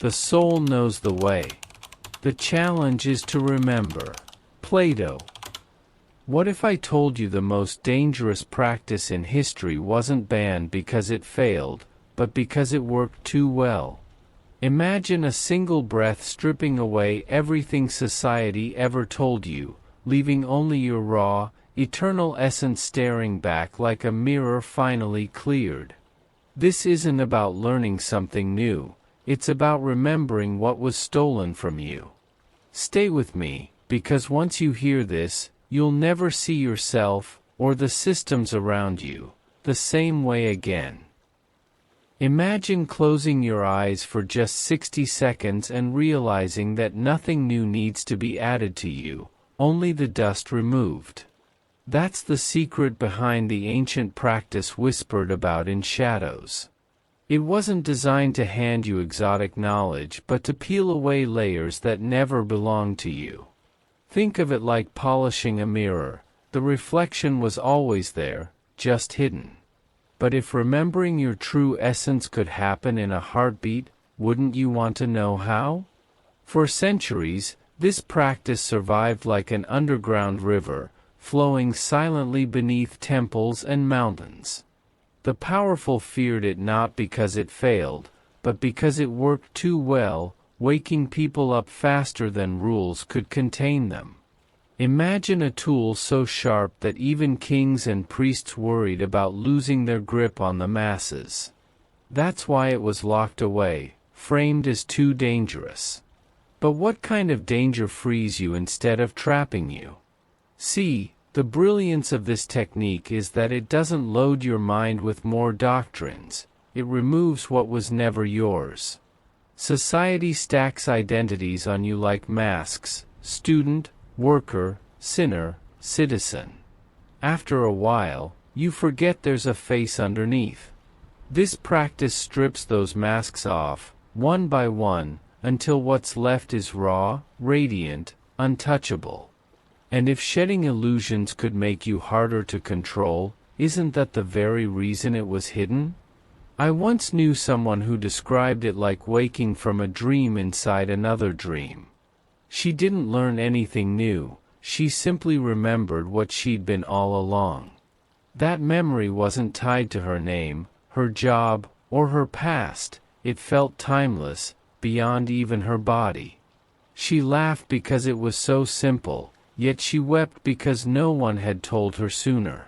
The soul knows the way. The challenge is to remember. Plato. What if I told you the most dangerous practice in history wasn't banned because it failed, but because it worked too well? Imagine a single breath stripping away everything society ever told you, leaving only your raw, eternal essence staring back like a mirror finally cleared. This isn't about learning something new, it's about remembering what was stolen from you. Stay with me, because once you hear this, you'll never see yourself, or the systems around you, the same way again. Imagine closing your eyes for just 60 seconds and realizing that nothing new needs to be added to you, only the dust removed. That's the secret behind the ancient practice whispered about in shadows. It wasn't designed to hand you exotic knowledge but to peel away layers that never belonged to you. Think of it like polishing a mirror. The reflection was always there, just hidden. But if remembering your true essence could happen in a heartbeat, wouldn't you want to know how? For centuries, this practice survived like an underground river, flowing silently beneath temples and mountains. The powerful feared it not because it failed, but because it worked too well, waking people up faster than rules could contain them. Imagine a tool so sharp that even kings and priests worried about losing their grip on the masses. That's why it was locked away, framed as too dangerous. But what kind of danger frees you instead of trapping you? See, the brilliance of this technique is that it doesn't load your mind with more doctrines, it removes what was never yours. Society stacks identities on you like masks: student, worker, sinner, citizen. After a while, you forget there's a face underneath. This practice strips those masks off, one by one, until what's left is raw, radiant, untouchable. And if shedding illusions could make you harder to control, isn't that the very reason it was hidden? I once knew someone who described it like waking from a dream inside another dream. She didn't learn anything new, she simply remembered what she'd been all along. That memory wasn't tied to her name, her job, or her past. It felt timeless, beyond even her body. She laughed because it was so simple, yet she wept because no one had told her sooner.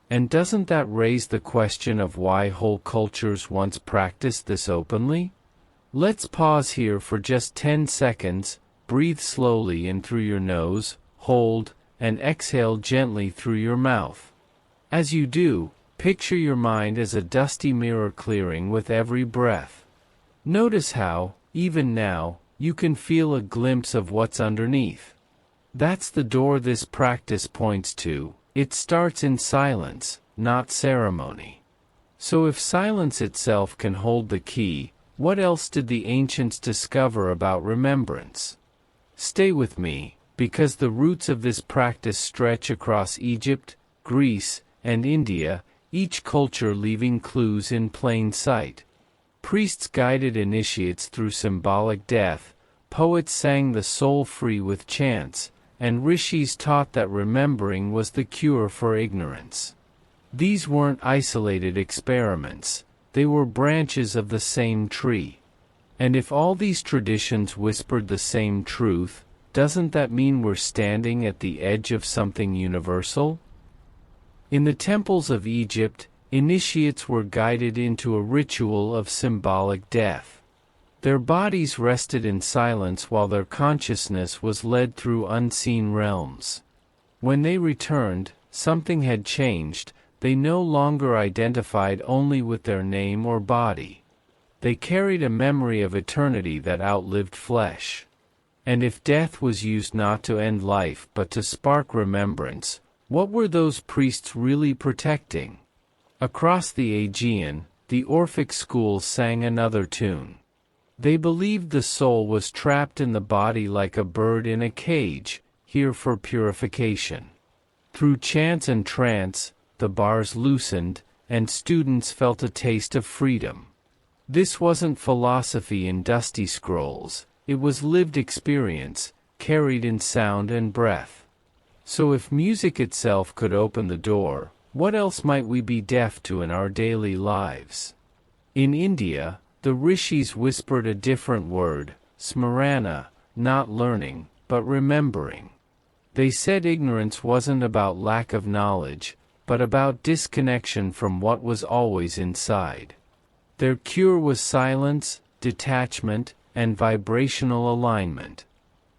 And doesn't that raise the question of why whole cultures once practiced this openly? Let's pause here for just 10 seconds, breathe slowly in through your nose, hold, and exhale gently through your mouth. As you do, picture your mind as a dusty mirror clearing with every breath. Notice how, even now, you can feel a glimpse of what's underneath. That's the door this practice points to. It starts in silence, not ceremony. So if silence itself can hold the key, what else did the ancients discover about remembrance? Stay with me, because the roots of this practice stretch across Egypt, Greece, and India, each culture leaving clues in plain sight. Priests guided initiates through symbolic death, poets sang the soul free with chants, and rishis taught that remembering was the cure for ignorance. These weren't isolated experiments, they were branches of the same tree. And if all these traditions whispered the same truth, doesn't that mean we're standing at the edge of something universal? In the temples of Egypt, initiates were guided into a ritual of symbolic death. Their bodies rested in silence while their consciousness was led through unseen realms. When they returned, something had changed. They no longer identified only with their name or body. They carried a memory of eternity that outlived flesh. And if death was used not to end life but to spark remembrance, what were those priests really protecting? Across the Aegean, the Orphic schools sang another tune. They believed the soul was trapped in the body like a bird in a cage, here for purification. Through chants and trance, the bars loosened, and students felt a taste of freedom. This wasn't philosophy in dusty scrolls, it was lived experience, carried in sound and breath. So if music itself could open the door, what else might we be deaf to in our daily lives? In India, the rishis whispered a different word, smarana, not learning, but remembering. They said ignorance wasn't about lack of knowledge, but about disconnection from what was always inside. Their cure was silence, detachment, and vibrational alignment.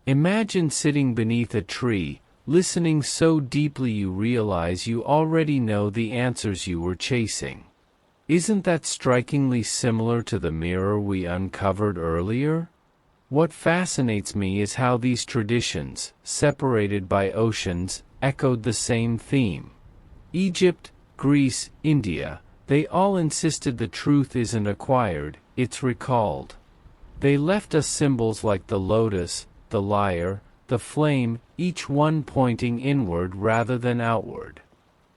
Imagine sitting beneath a tree, listening so deeply you realize you already know the answers you were chasing. Isn't that strikingly similar to the mirror we uncovered earlier? What fascinates me is how these traditions, separated by oceans, echoed the same theme. Egypt, Greece, India, they all insisted the truth isn't acquired, it's recalled. They left us symbols like the lotus, the lyre, the flame, each one pointing inward rather than outward.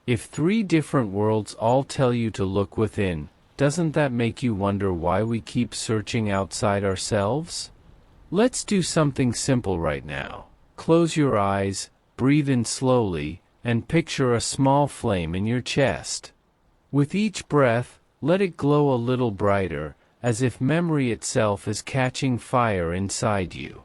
If three different worlds all tell you to look within, doesn't that make you wonder why we keep searching outside ourselves? Let's do something simple right now. Close your eyes, breathe in slowly, and picture a small flame in your chest. With each breath, let it glow a little brighter, as if memory itself is catching fire inside you.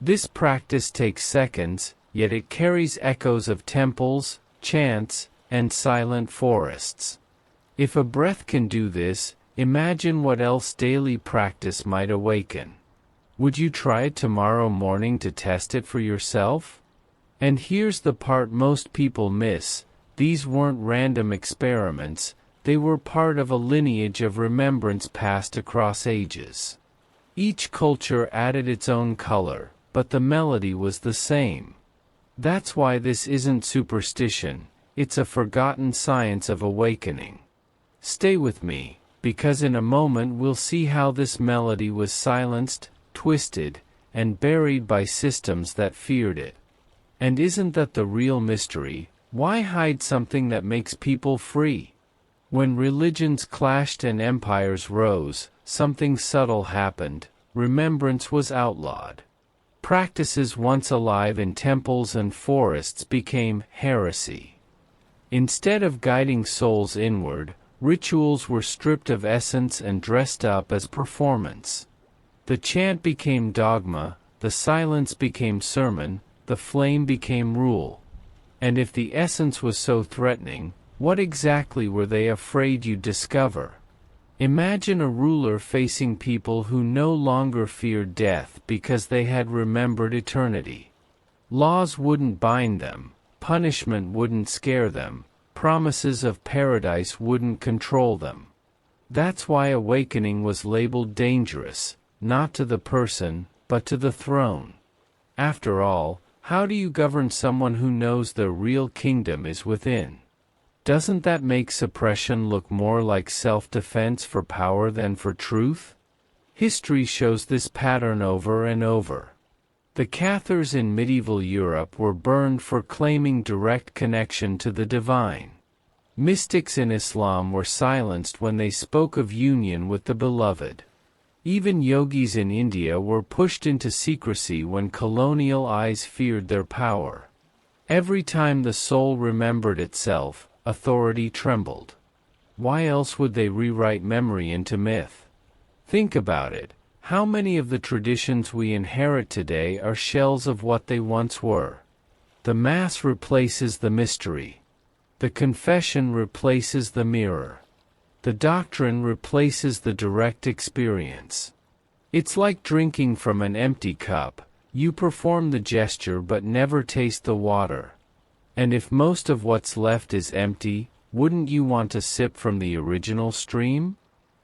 This practice takes seconds, yet it carries echoes of temples, chants, and silent forests. If a breath can do this, imagine what else daily practice might awaken. Would you try it tomorrow morning to test it for yourself? And here's the part most people miss: these weren't random experiments, they were part of a lineage of remembrance passed across ages. Each culture added its own color, but the melody was the same. That's why this isn't superstition, it's a forgotten science of awakening. Stay with me, because in a moment we'll see how this melody was silenced, twisted, and buried by systems that feared it. And isn't that the real mystery? Why hide something that makes people free? When religions clashed and empires rose, something subtle happened: remembrance was outlawed. Practices once alive in temples and forests became heresy. Instead of guiding souls inward, rituals were stripped of essence and dressed up as performance. The chant became dogma, the silence became sermon, the flame became rule. And if the essence was so threatening, what exactly were they afraid you'd discover? Imagine a ruler facing people who no longer feared death because they had remembered eternity. Laws wouldn't bind them, punishment wouldn't scare them, promises of paradise wouldn't control them. That's why awakening was labeled dangerous, not to the person, but to the throne. After all, how do you govern someone who knows their real kingdom is within? Doesn't that make suppression look more like self-defense for power than for truth? History shows this pattern over and over. The Cathars in medieval Europe were burned for claiming direct connection to the divine. Mystics in Islam were silenced when they spoke of union with the beloved. Even yogis in India were pushed into secrecy when colonial eyes feared their power. Every time the soul remembered itself, authority trembled. Why else would they rewrite memory into myth? Think about it. How many of the traditions we inherit today are shells of what they once were? The Mass replaces the mystery. The confession replaces the mirror. The doctrine replaces the direct experience. It's like drinking from an empty cup. You perform the gesture but never taste the water. And if most of what's left is empty, wouldn't you want to sip from the original stream?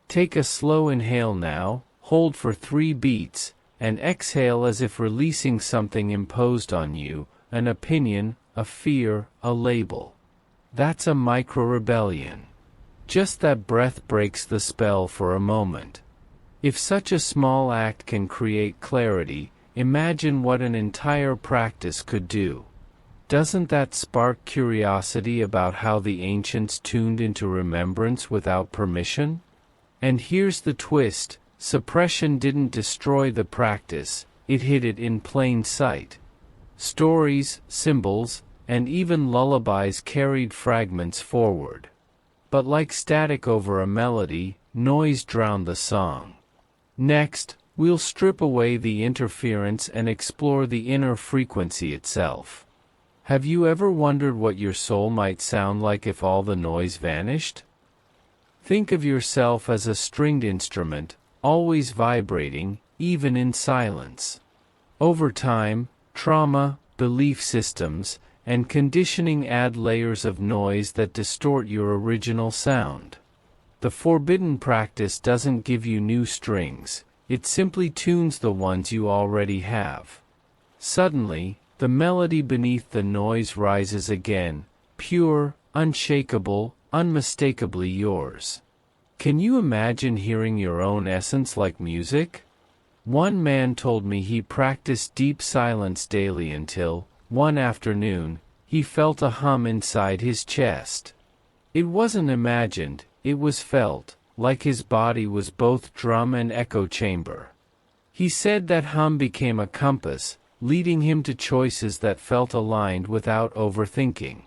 Take a slow inhale now, hold for 3 beats, and exhale as if releasing something imposed on you, an opinion, a fear, a label. That's a micro-rebellion. Just that breath breaks the spell for a moment. If such a small act can create clarity, imagine what an entire practice could do. Doesn't that spark curiosity about how the ancients tuned into remembrance without permission? And here's the twist: suppression didn't destroy the practice, it hid it in plain sight. Stories, symbols, and even lullabies carried fragments forward. But like static over a melody, noise drowned the song. Next, we'll strip away the interference and explore the inner frequency itself. Have you ever wondered what your soul might sound like if all the noise vanished? Think of yourself as a stringed instrument, always vibrating, even in silence. Over time, trauma, belief systems, and conditioning add layers of noise that distort your original sound. The forbidden practice doesn't give you new strings, it simply tunes the ones you already have. Suddenly, the melody beneath the noise rises again, pure, unshakable, unmistakably yours. Can you imagine hearing your own essence like music? One man told me he practiced deep silence daily until, one afternoon, he felt a hum inside his chest. It wasn't imagined, it was felt, like his body was both drum and echo chamber. He said that hum became a compass, leading him to choices that felt aligned without overthinking.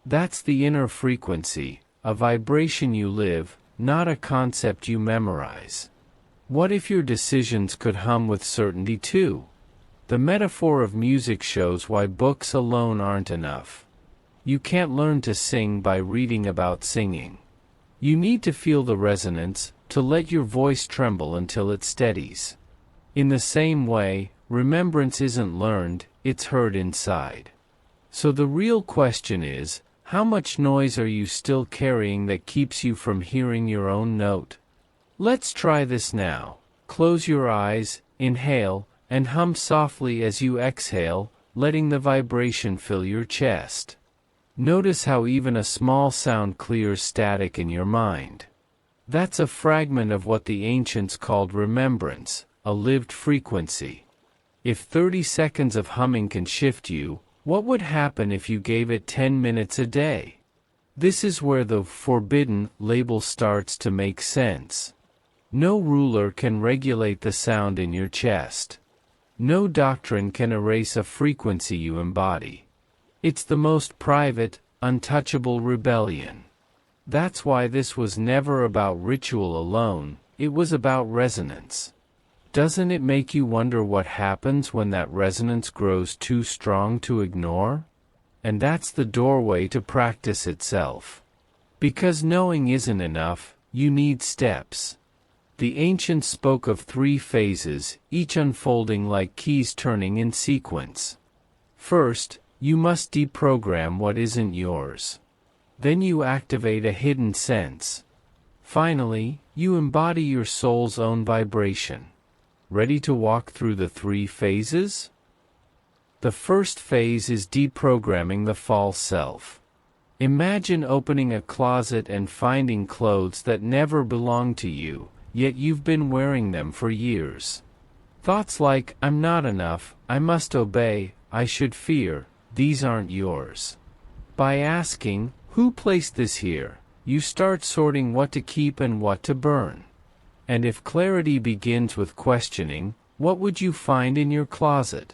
That's the inner frequency, a vibration you live, not a concept you memorize. What if your decisions could hum with certainty too? The metaphor of music shows why books alone aren't enough. You can't learn to sing by reading about singing. You need to feel the resonance, to let your voice tremble until it steadies. In the same way, remembrance isn't learned, it's heard inside. So the real question is, how much noise are you still carrying that keeps you from hearing your own note? Let's try this now. Close your eyes, inhale, and hum softly as you exhale, letting the vibration fill your chest. Notice how even a small sound clears static in your mind. That's a fragment of what the ancients called remembrance, a lived frequency. If 30 seconds of humming can shift you, what would happen if you gave it 10 minutes a day? This is where the forbidden label starts to make sense. No ruler can regulate the sound in your chest. No doctrine can erase a frequency you embody. It's the most private, untouchable rebellion. That's why this was never about ritual alone, it was about resonance. Doesn't it make you wonder what happens when that resonance grows too strong to ignore? And that's the doorway to practice itself. Because knowing isn't enough, you need steps. The ancients spoke of 3 phases, each unfolding like keys turning in sequence. First, you must deprogram what isn't yours. Then you activate a hidden sense. Finally, you embody your soul's own vibration. Ready to walk through the 3 phases? The first phase is deprogramming the false self. Imagine opening a closet and finding clothes that never belonged to you, yet you've been wearing them for years. Thoughts like, "I'm not enough, I must obey, I should fear," these aren't yours. By asking, "Who placed this here?" you start sorting what to keep and what to burn. And if clarity begins with questioning, what would you find in your closet?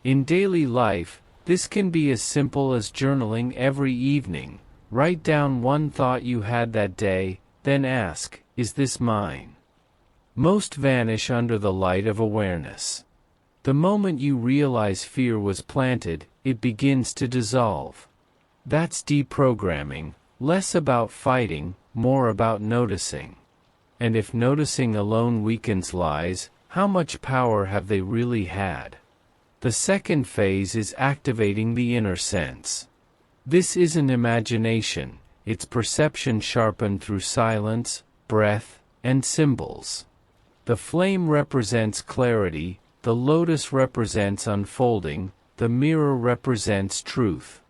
In daily life, this can be as simple as journaling every evening. Write down one thought you had that day, then ask, "Is this mine?" Most vanish under the light of awareness. The moment you realize fear was planted, it begins to dissolve. That's deprogramming, less about fighting, more about noticing. And if noticing alone weakens lies, how much power have they really had? The second phase is activating the inner sense. This isn't imagination, it's perception sharpened through silence, breath, and symbols. The flame represents clarity, the lotus represents unfolding, the mirror represents truth.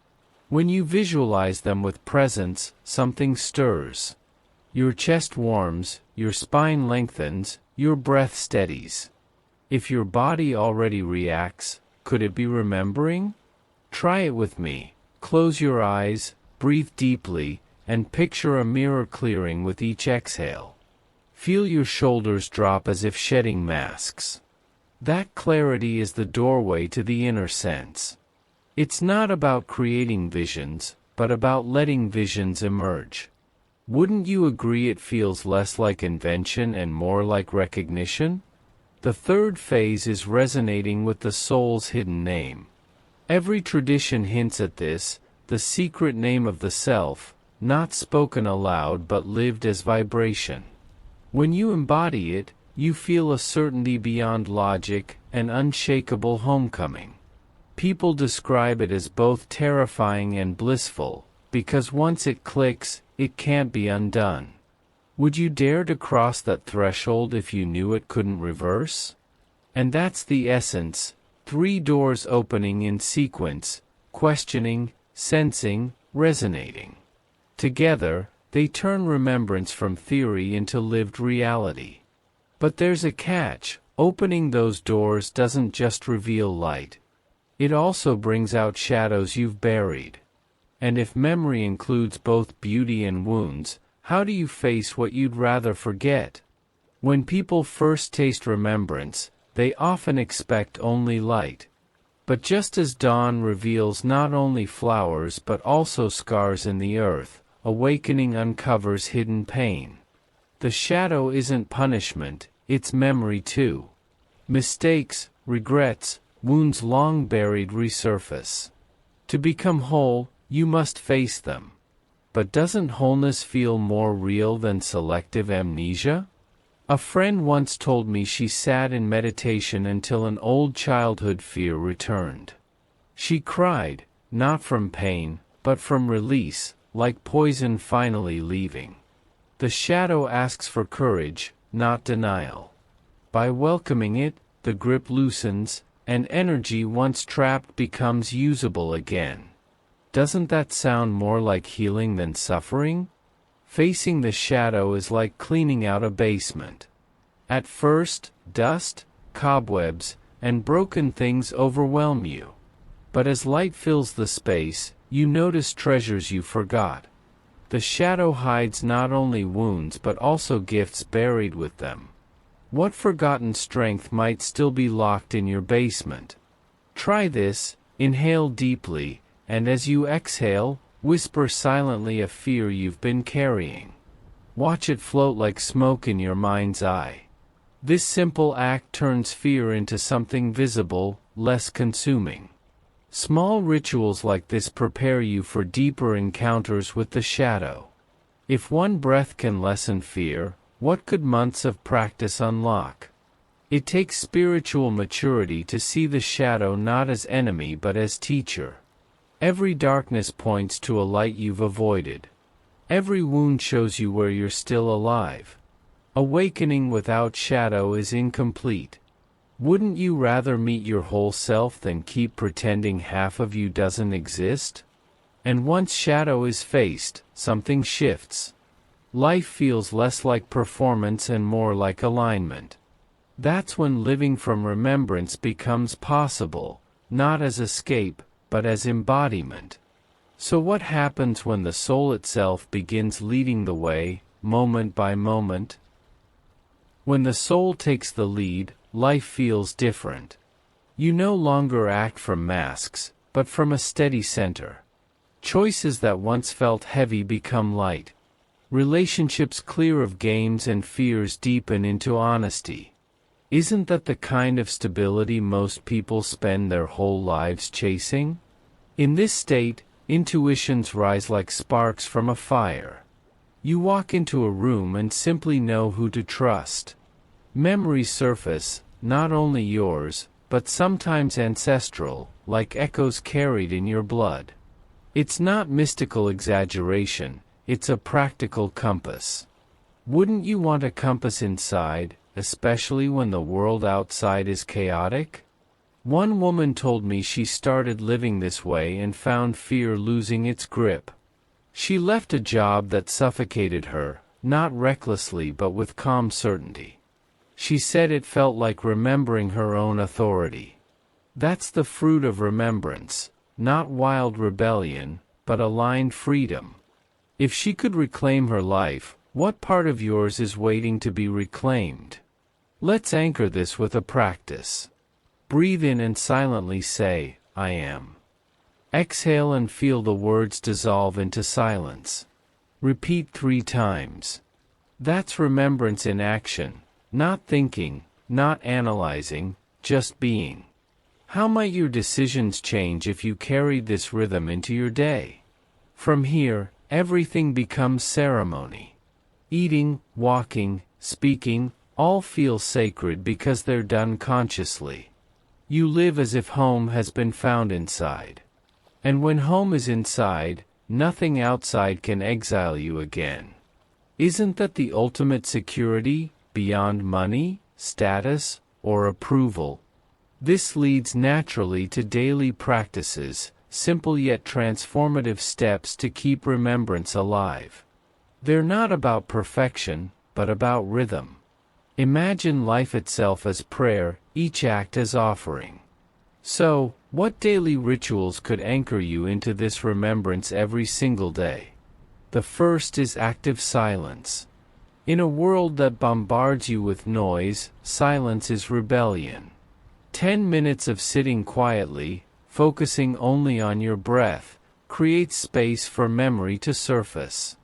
When you visualize them with presence, something stirs. Your chest warms, your spine lengthens, your breath steadies. If your body already reacts, could it be remembering? Try it with me. Close your eyes, breathe deeply, and picture a mirror clearing with each exhale. Feel your shoulders drop as if shedding masks. That clarity is the doorway to the inner sense. It's not about creating visions, but about letting visions emerge. Wouldn't you agree it feels less like invention and more like recognition? The third phase is resonating with the soul's hidden name. Every tradition hints at this, the secret name of the self, not spoken aloud but lived as vibration. When you embody it, you feel a certainty beyond logic, an unshakable homecoming. People describe it as both terrifying and blissful, because once it clicks, it can't be undone. Would you dare to cross that threshold if you knew it couldn't reverse? And that's the essence, 3 doors opening in sequence, questioning, sensing, resonating. Together, they turn remembrance from theory into lived reality. But there's a catch, opening those doors doesn't just reveal light. It also brings out shadows you've buried. And if memory includes both beauty and wounds, how do you face what you'd rather forget? When people first taste remembrance, they often expect only light. But just as dawn reveals not only flowers but also scars in the earth, awakening uncovers hidden pain. The shadow isn't punishment, it's memory too. Mistakes, regrets, wounds long buried resurface. To become whole, you must face them. But doesn't wholeness feel more real than selective amnesia? A friend once told me she sat in meditation until an old childhood fear returned. She cried, not from pain, but from release, like poison finally leaving. The shadow asks for courage, not denial. By welcoming it, the grip loosens, and energy once trapped becomes usable again. Doesn't that sound more like healing than suffering? Facing the shadow is like cleaning out a basement. At first, dust, cobwebs, and broken things overwhelm you. But as light fills the space, you notice treasures you forgot. The shadow hides not only wounds but also gifts buried with them. What forgotten strength might still be locked in your basement? Try this, inhale deeply, and as you exhale, whisper silently a fear you've been carrying. Watch it float like smoke in your mind's eye. This simple act turns fear into something visible, less consuming. Small rituals like this prepare you for deeper encounters with the shadow. If one breath can lessen fear, what could months of practice unlock? It takes spiritual maturity to see the shadow not as enemy but as teacher. Every darkness points to a light you've avoided. Every wound shows you where you're still alive. Awakening without shadow is incomplete. Wouldn't you rather meet your whole self than keep pretending half of you doesn't exist? And once shadow is faced, something shifts. Life feels less like performance and more like alignment. That's when living from remembrance becomes possible, not as escape, but as embodiment. So what happens when the soul itself begins leading the way, moment by moment? When the soul takes the lead, life feels different. You no longer act from masks, but from a steady center. Choices that once felt heavy become light. Relationships clear of games and fears deepen into honesty. Isn't that the kind of stability most people spend their whole lives chasing? In this state, intuitions rise like sparks from a fire. You walk into a room and simply know who to trust. Memories surface, not only yours, but sometimes ancestral, like echoes carried in your blood. It's not mystical exaggeration, it's a practical compass. Wouldn't you want a compass inside, especially when the world outside is chaotic? One woman told me she started living this way and found fear losing its grip. She left a job that suffocated her, not recklessly but with calm certainty. She said it felt like remembering her own authority. That's the fruit of remembrance, not wild rebellion, but aligned freedom. If she could reclaim her life, What part of yours is waiting to be reclaimed? Let's anchor this with a practice. Breathe in and silently say, I am. Exhale and feel the words dissolve into silence. Repeat 3 times. That's remembrance in action, not thinking, not analyzing, just being. How might your decisions change if you carried this rhythm into your day? From here, everything becomes ceremony. Eating, walking, speaking, all feel sacred because they're done consciously. You live as if home has been found inside. And when home is inside, nothing outside can exile you again. Isn't that the ultimate security, beyond money, status, or approval? This leads naturally to daily practices, simple yet transformative steps to keep remembrance alive. They're not about perfection, but about rhythm. Imagine life itself as prayer, each act as offering. So, what daily rituals could anchor you into this remembrance every single day? The first is active silence. In a world that bombards you with noise, silence is rebellion. 10 minutes of sitting quietly, focusing only on your breath, creates space for memory to surface.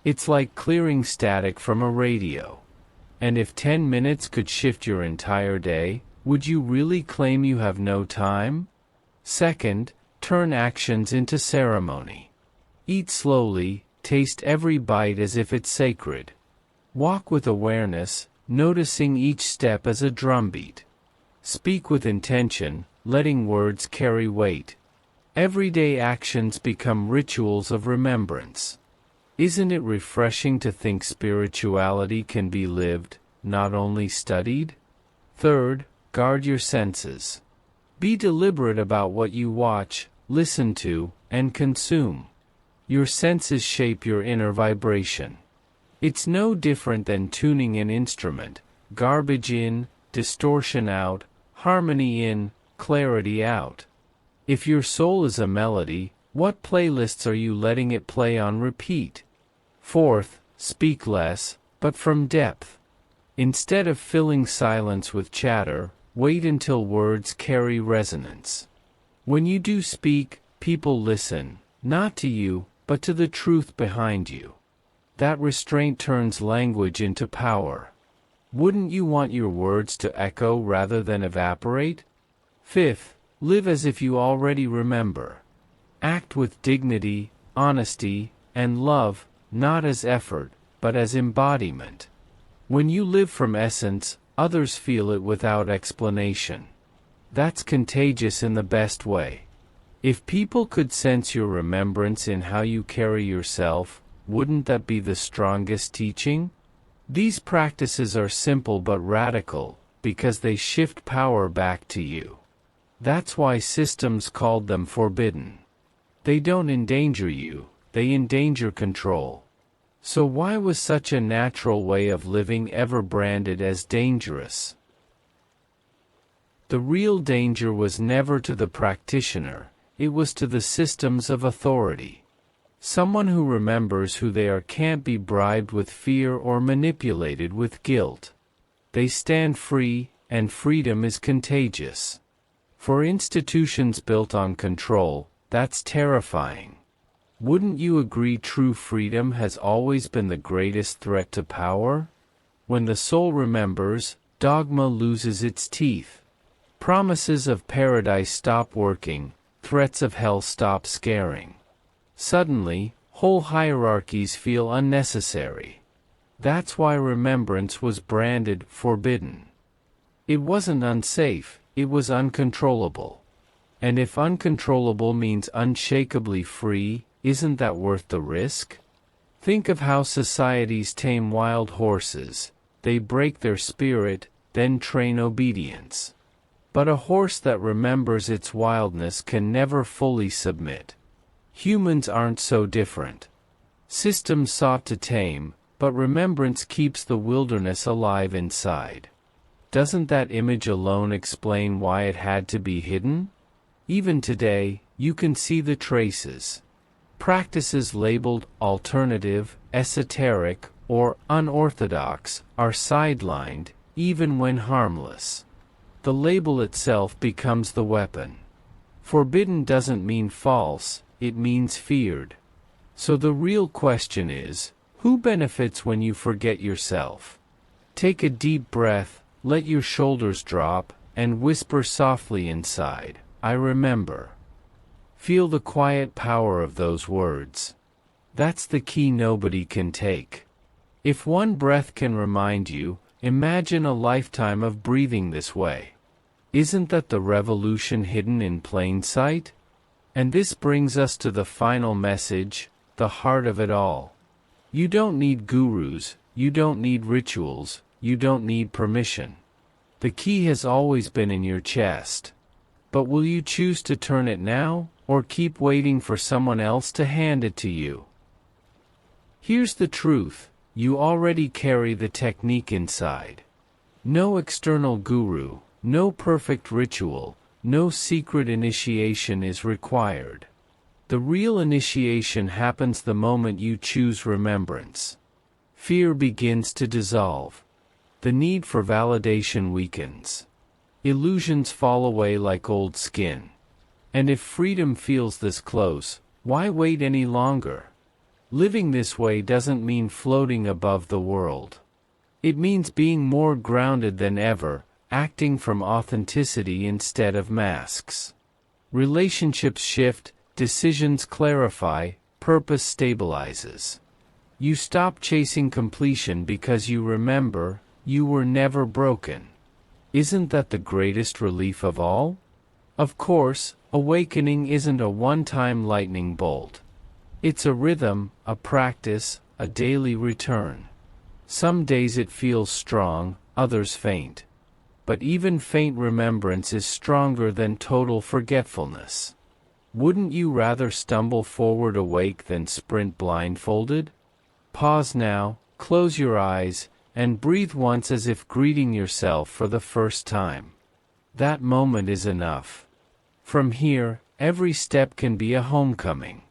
It's like clearing static from a radio. And if 10 minutes could shift your entire day, would you really claim you have no time? Second, turn actions into ceremony. Eat slowly, taste every bite as if it's sacred. Walk with awareness, noticing each step as a drumbeat. Speak with intention, letting words carry weight. Everyday actions become rituals of remembrance. Isn't it refreshing to think spirituality can be lived, not only studied? Third, guard your senses. Be deliberate about what you watch, listen to, and consume. Your senses shape your inner vibration. It's no different than tuning an instrument: garbage in, distortion out, harmony in, clarity out. If your soul is a melody, what playlists are you letting it play on repeat? Fourth, speak less, but from depth. Instead of filling silence with chatter, wait until words carry resonance. When you do speak, people listen, not to you, but to the truth behind you. That restraint turns language into power. Wouldn't you want your words to echo rather than evaporate? Fifth, live as if you already remember. Act with dignity, honesty, and love, not as effort, but as embodiment. When you live from essence, others feel it without explanation. That's contagious in the best way. If people could sense your remembrance in how you carry yourself, wouldn't that be the strongest teaching? These practices are simple but radical, because they shift power back to you. That's why systems called them forbidden. They don't endanger you, they endanger control. So why was such a natural way of living ever branded as dangerous? The real danger was never to the practitioner, it was to the systems of authority. Someone who remembers who they are can't be bribed with fear or manipulated with guilt. They stand free, and freedom is contagious. For institutions built on control, that's terrifying. Wouldn't you agree true freedom has always been the greatest threat to power? When the soul remembers, dogma loses its teeth. Promises of paradise stop working, threats of hell stop scaring. Suddenly, whole hierarchies feel unnecessary. That's why remembrance was branded forbidden. It wasn't unsafe, it was uncontrollable. And if uncontrollable means unshakably free, isn't that worth the risk? Think of how societies tame wild horses. They break their spirit, then train obedience. But a horse that remembers its wildness can never fully submit. Humans aren't so different. Systems sought to tame, but remembrance keeps the wilderness alive inside. Doesn't that image alone explain why it had to be hidden? Even today, you can see the traces. Practices labeled alternative, esoteric, or unorthodox, are sidelined, even when harmless. The label itself becomes the weapon. Forbidden doesn't mean false, it means feared. So the real question is, who benefits when you forget yourself? Take a deep breath, let your shoulders drop, and whisper softly inside, I remember. Feel the quiet power of those words. That's the key nobody can take. If one breath can remind you, imagine a lifetime of breathing this way. Isn't that the revolution hidden in plain sight? And this brings us to the final message, the heart of it all. You don't need gurus, you don't need rituals, you don't need permission. The key has always been in your chest. But will you choose to turn it now, or keep waiting for someone else to hand it to you? Here's the truth, you already carry the technique inside. No external guru, no perfect ritual, no secret initiation is required. The real initiation happens the moment you choose remembrance. Fear begins to dissolve. The need for validation weakens. Illusions fall away like old skin. And if freedom feels this close, why wait any longer? Living this way doesn't mean floating above the world. It means being more grounded than ever, acting from authenticity instead of masks. Relationships shift, decisions clarify, purpose stabilizes. You stop chasing completion because you remember, you were never broken. Isn't that the greatest relief of all? Of course, awakening isn't a one-time lightning bolt. It's a rhythm, a practice, a daily return. Some days it feels strong, others faint. But even faint remembrance is stronger than total forgetfulness. Wouldn't you rather stumble forward awake than sprint blindfolded? Pause now, close your eyes, and breathe once as if greeting yourself for the first time. That moment is enough. From here, every step can be a homecoming.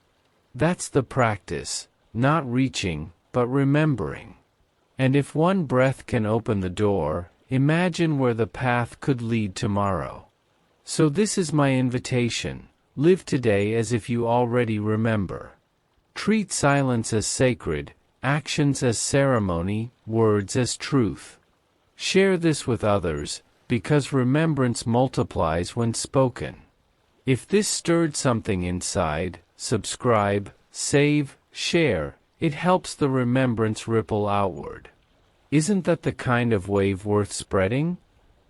That's the practice, not reaching, but remembering. And if one breath can open the door, imagine where the path could lead tomorrow. So this is my invitation, live today as if you already remember. Treat silence as sacred, actions as ceremony, words as truth. Share this with others, because remembrance multiplies when spoken. If this stirred something inside, subscribe, save, share, it helps the remembrance ripple outward. Isn't that the kind of wave worth spreading?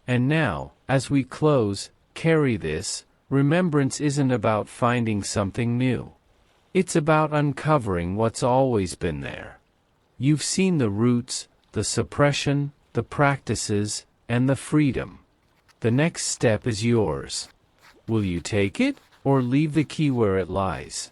And now, as we close, carry this, remembrance isn't about finding something new. It's about uncovering what's always been there. You've seen the roots, the suppression, the practices, and the freedom. The next step is yours. Will you take it, or leave the key where it lies?